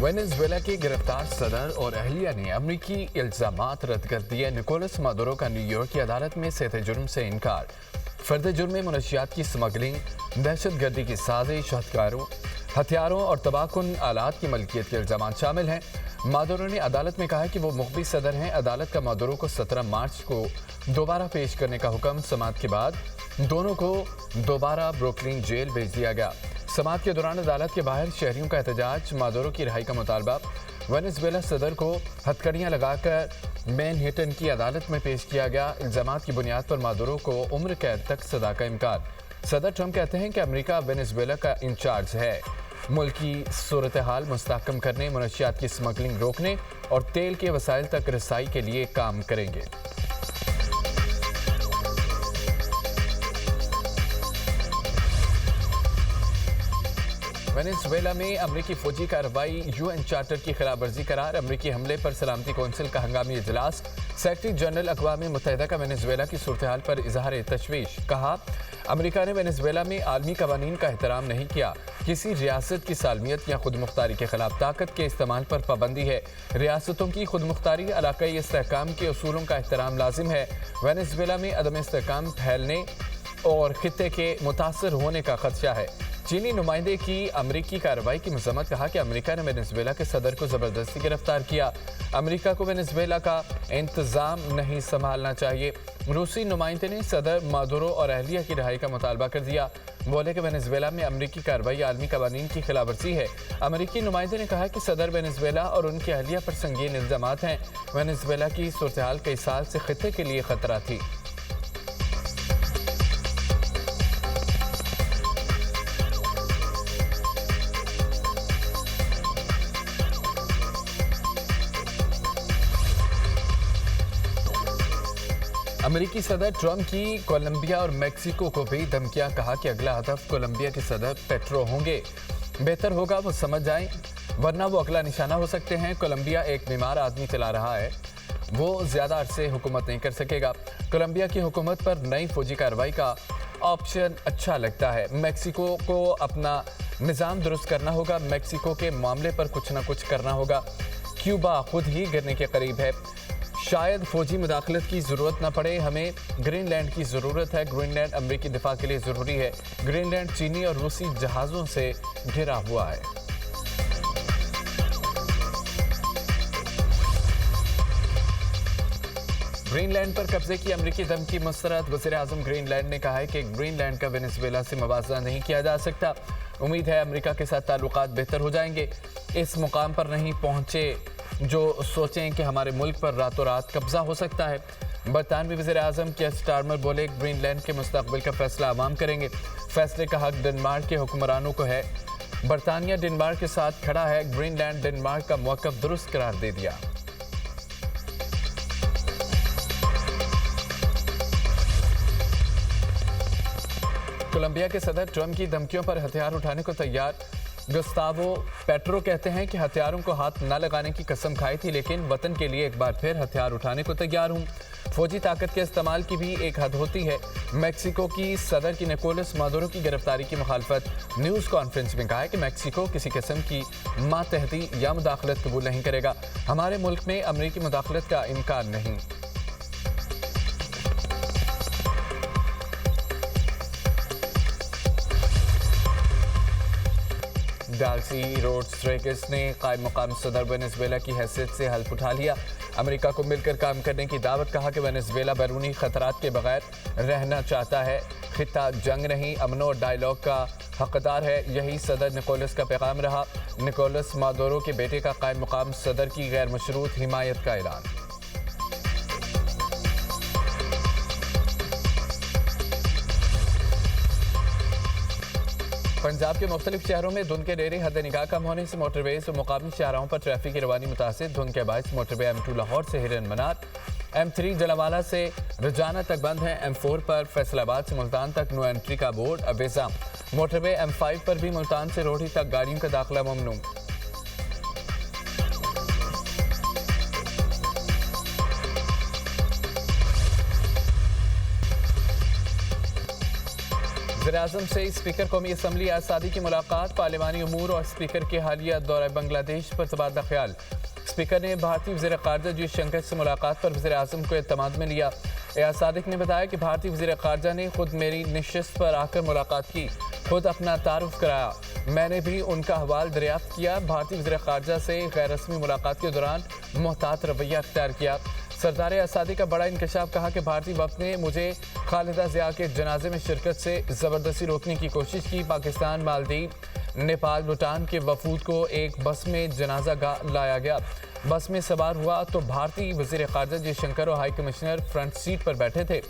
Venezuela के गिरफ्तार सदर और अहलिया ने अमरीकी इल्जामात रद्द कर दिए। निकोलस मादुरो का न्यूयॉर्क की अदालत में सेते जुर्म से इनकार। फर्द जुर्म में मुनशियात की स्मगलिंग, दहशत गर्दी की साजिश, हथियारों और तबाहकुन आलात की मलकियत के इल्जाम शामिल हैं। मादुरो ने अदालत में कहा कि वो मुख्बी सदर हैं। अदालत का मादुरो को 17 मार्च को दोबारा पेश करने का हुक्म। समाअत के बाद दोनों को दोबारा ब्रुकलिन जेल भेज दिया गया। समाअत के दौरान अदालत के बाहर शहरियों का एहतजाज, मादुरो की रिहाई का मुतालबा। वेनेजुएला सदर को हथकड़ियाँ लगाकर मैनहट्टन की अदालत में पेश किया गया। इल्जामात की बुनियाद पर मादुरो को उम्र कैद तक सजा का इम्कान। सदर ट्रंप कहते हैं कि अमेरिका वेनेजुएला का इंचार्ज है, मुल्क की सूरत हाल मुस्तहकम करने, मुनशियात की स्मगलिंग रोकने और तेल के वसाइल तक रसाई के लिए काम करेंगे। वेनेजुएला में अमरीकी फौजी कार्रवाई, यूएन चार्टर की खिलाफ वर्जी करार। अमरीकी हमले पर सलामती कौंसिल का हंगामी इजलास। सेक्रेटरी जनरल अक़वाम मुत्तहिदा का वेनेजुएला की सूरत हाल पर इजहार तशवीश। कहा, अमरीका ने वेनेजुएला में आलमी कवानीन का एहतराम नहीं किया। किसी रियासत की सालमियत या खुद मुख्तारी के खिलाफ ताकत के इस्तेमाल पर पाबंदी है। रियासतों की खुद मुख्तारी, इलाकाई इस्तेहकाम के उसूलों का एहतराम लाजिम है। वेनेजुएला में अदम इस्तेहकाम फैलने और खित्ते के मुतासर होने का खदशा है। चीनी नुमाइंदे की अमरीकी कार्रवाई की मजम्मत। कहा कि अमरीका ने वेनेजुएला के सदर को जबरदस्ती गिरफ्तार किया। अमरीका को वेनेजुएला का इंतजाम नहीं संभालना चाहिए। रूसी नुमाइंदे ने सदर मादुरो और अहलिया की रिहाई का मुतालबा कर दिया। बोले कि वेनेजुएला में अमरीकी कार्रवाई आलमी कवानीन की खिलाफवर्जी है। अमरीकी नुमाइंदे ने कहा कि सदर वेनेजुएला और उनकी अहलिया पर संगीन इल्जामात हैं। वेनेजुएला की सूरत हाल कई साल से खित्ते के लिए खतरा थी। अमेरिकी सदर ट्रंप की कोलंबिया और मेक्सिको को भी धमकियां। कहा कि अगला हदफ कोलंबिया के सदर पेट्रो होंगे। बेहतर होगा वो समझ जाएं, वरना वो अगला निशाना हो सकते हैं। कोलंबिया एक बीमार आदमी चला रहा है, वो ज़्यादा अरसे हुकूमत नहीं कर सकेगा। कोलंबिया की हुकूमत पर नई फौजी कार्रवाई का ऑप्शन अच्छा लगता है। मेक्सिको को अपना निज़ाम दुरुस्त करना होगा। मेक्सिको के मामले पर कुछ ना कुछ करना होगा। क्यूबा खुद ही गिरने के करीब है। शायद फौजी मुदाखलत की ज़रूरत न पड़े। हमें ग्रीनलैंड की ज़रूरत है। ग्रीनलैंड अमरीकी दिफा के लिए ज़रूरी है। ग्रीनलैंड चीनी और रूसी जहाज़ों से घिरा हुआ है। ग्रीनलैंड पर कब्जे की अमरीकी धमकी मुस्तरद। वज़ीर आज़म ग्रीनलैंड ने कहा है कि ग्रीनलैंड का वेनेजुएला से मुवाज़ना नहीं किया जा सकता। उम्मीद है अमरीका के साथ ताल्लुकात बेहतर हो जाएंगे। इस मुकाम पर नहीं पहुंचे जो सोचें कि हमारे मुल्क पर रातों रात कब्जा हो सकता है। बरतानवी वज़ीर आज़म कियर स्टारमर बोले, ग्रीनलैंड के मुस्तक़बिल का फैसला अवाम करेंगे। फैसले का हक डेनमार्क के हुक्मरानों को है। बरतानिया डेनमार्क के साथ खड़ा है। ग्रीनलैंड डेनमार्क का मौक़िफ़ दुरुस्त करार दे दिया। कोलंबिया के सदर ट्रंप की धमकियों पर हथियार उठाने को तैयार। गुस्तावो पेट्रो कहते हैं कि हथियारों को हाथ न लगाने की कसम खाई थी, लेकिन वतन के लिए एक बार फिर हथियार उठाने को तैयार हूं। फौजी ताकत के इस्तेमाल की भी एक हद होती है। मेक्सिको की सदर की निकोलस मादुरो की गिरफ्तारी की मुखालफत। न्यूज़ कॉन्फ्रेंस में कहा है कि मेक्सिको किसी किस्म की मातहती या मुदाखलत कबूल नहीं करेगा। हमारे मुल्क में अमरीकी मुदाखलत का इम्कान नहीं। डाल्सी रोड्रिगेज ने कायम मकाम सदर वेनेजुएला की हैसियत से हल्फ उठा लिया। अमेरिका को मिलकर काम करने की दावत। कहा कि वेनेजुएला बैरूनी खतरात के बगैर रहना चाहता है। खित्ता जंग नहीं, अमन और डायलॉग का हकदार है। यही सदर निकोलस का पैगाम रहा। निकोलस मादुरो के बेटे का कायम मकाम सदर की गैर मशरूत हिमायत का ऐलान। पंजाब के मुख्तलिफ शहरों में धुंध के डेरे, हद निगाह कम होने से मोटरवेज और मुकामी शाहराहों पर ट्रैफिक की रवानी मुतासिर। धुंध के बायस मोटरवे M2 लाहौर से हिरन मनार, M3 जलावाला से रजाना तक बंद है। M4 पर फैसलाबाद से मुल्तान तक नो एंट्री का बोर्ड अवेजा। मोटरवे M5 पर भी मुल्तान से रोहड़ी तक गाड़ियों का दाखिला ममनू। वज़ीर-ए-आज़म से स्पीकर कौमी असम्बली आज़ादी की मुलाकात, पार्लिमानी उमूर और स्पीकर के हालिया दौरा बांग्लादेश पर तबादला ख्याल। स्पीकर ने भारतीय वज़ीर ख़ारजा जयशंकर से मुलाकात पर वज़ीर-ए-आज़म को एतमाद में लिया। एयाज सादिक ने बताया कि भारतीय वज़ीर ख़ारजा ने खुद मेरी नशिस्त पर आकर मुलाकात की, खुद अपना तारुफ कराया, मैंने भी उनका अहवाल दरियाफ्त किया। भारतीय वज़ीर ख़ारजा से गैर रस्मी मुलाकात के दौरान मोहतात रवैया अख्तियार किया। सरदार आज़ादी का बड़ा इंकशाफ, कहा कि भारतीय वफ़द ने मुझे खालिदा ज़िया के जनाजे में शिरकत से ज़बरदस्ती रोकने की कोशिश की। पाकिस्तान, मालदीव, नेपाल, भूटान के वफूद को एक बस में जनाजा गाह लाया गया। बस में सवार हुआ तो भारतीय वज़ीर ख़ारजा जयशंकर और हाई कमिश्नर फ्रंट सीट पर बैठे थे।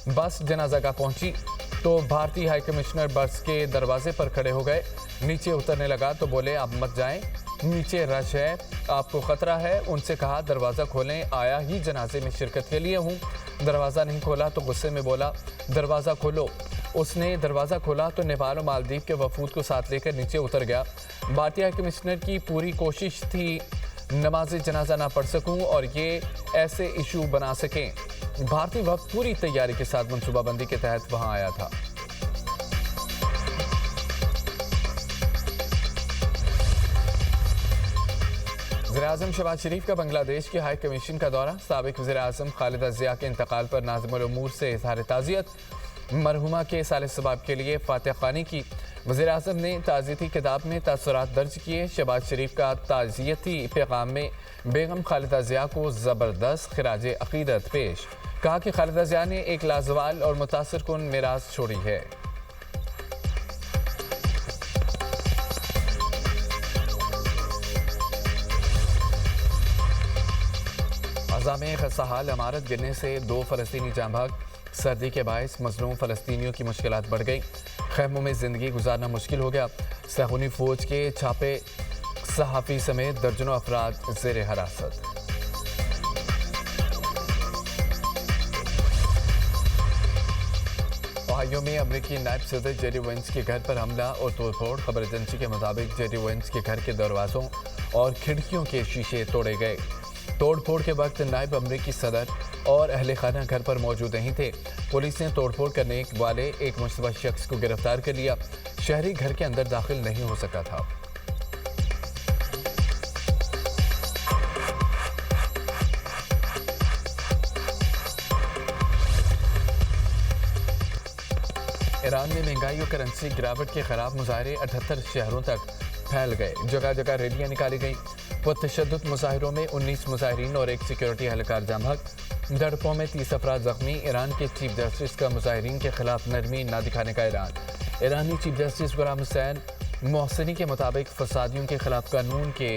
बस जनाजा गाह पहुंची तो भारतीय हाई कमिश्नर बस के दरवाजे पर खड़े हो गए। नीचे उतरने लगा तो बोले, आप मत जाएं, नीचे रश है, आपको खतरा है। उनसे कहा दरवाज़ा खोलें, आया ही जनाजे में शिरकत के लिए हूँ। दरवाज़ा नहीं खोला तो गुस्से में बोला, दरवाज़ा खोलो। उसने दरवाज़ा खोला तो नेपाल और मालदीव के वफूद को साथ लेकर नीचे उतर गया। भारतीय हाई कमिश्नर की पूरी कोशिश थी नमाज जनाजा ना पढ़ सकूं और ये ऐसे इशू बना सकें। भारतीय वफ़द पूरी तैयारी के साथ मनसूबाबंदी के तहत वहां आया था। वज़ीर-ए-आज़म शहबाज शरीफ का बांग्लादेश की हाई कमीशन का दौरा। साबिक वज़ीर-ए-आज़म खालिदा ज़िया के इंतकाल पर नाज़िमुल उमूर से इज़हार ताज़ियत, मरहुमा के साले सबाब के लिए फातिहा ख़्वानी की। वज़ीर-ए-आज़म ने ताज़ियती किताब में तासुरात दर्ज किए। शहबाज शरीफ का ताज़ियती पैगाम में बेगम खालिदा ज़िया को ज़बरदस्त ख़िराज अक़ीदत पेश, कहा कि खालिदा ज़िया ने एक लाजवाल और मुतासिर कुन मीरास छोड़ी है। गज़ा में खस्ता हाल इमारत गिरने से 2 फ़लस्तीनी जाँ बहक। सर्दी के बायस मज़लूम फ़लस्तीनियों की मुश्किलात बढ़ गई, ख़ैमों में ज़िंदगी गुजारना मुश्किल हो गया। सहूनी फ़ौज के छापे, सहाफ़ी समेत दर्जनों अफराद ज़ेर हिरासत। ओहायो में अमरीकी नायब सदर जेरी वेंस के घर पर हमला और तोड़फोड़। खबर एजेंसी के मुताबिक जेरी वेंस के घर के दरवाज़ों और खिड़कियों के शीशे तोड़े गए। तोड़फोड़ के वक्त नायब अमरीकी सदर और अहले खाना घर पर मौजूद नहीं थे। पुलिस ने तोड़फोड़ करने वाले एक मुश्तबा शख्स को गिरफ्तार कर लिया। शहरी घर के अंदर दाखिल नहीं हो सका था। ईरान में महंगाई और करेंसी गिरावट के खिलाफ मुजाहरे 78 शहरों तक फैल गए। जगह जगह रैलियां निकाली गईं। पुरतशद्दुद मुजाहिरों में 19 मुजाहिरीन और एक सिक्योरिटी एहलकार जाँ बहक। झड़पों में 30 अफराद जख्मी। ईरान के चीफ जस्टिस का मुजाहिरीन के खिलाफ नरमी न दिखाने का ऐलान। ईरानी चीफ जस्टिस गुलाम हुसैन मोहसिनी के मुताबिक फसादियों के खिलाफ कानून के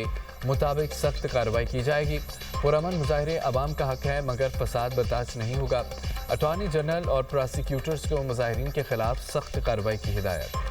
मुताबिक सख्त कार्रवाई की जाएगी। पुरअमन मुजाहरे अवाम का हक है मगर फसाद बर्दाश्त नहीं होगा। अटॉर्नी जनरल और प्रोसिक्यूटर्स को मुजाहिरीन के खिलाफ सख्त कार्रवाई की हिदायत।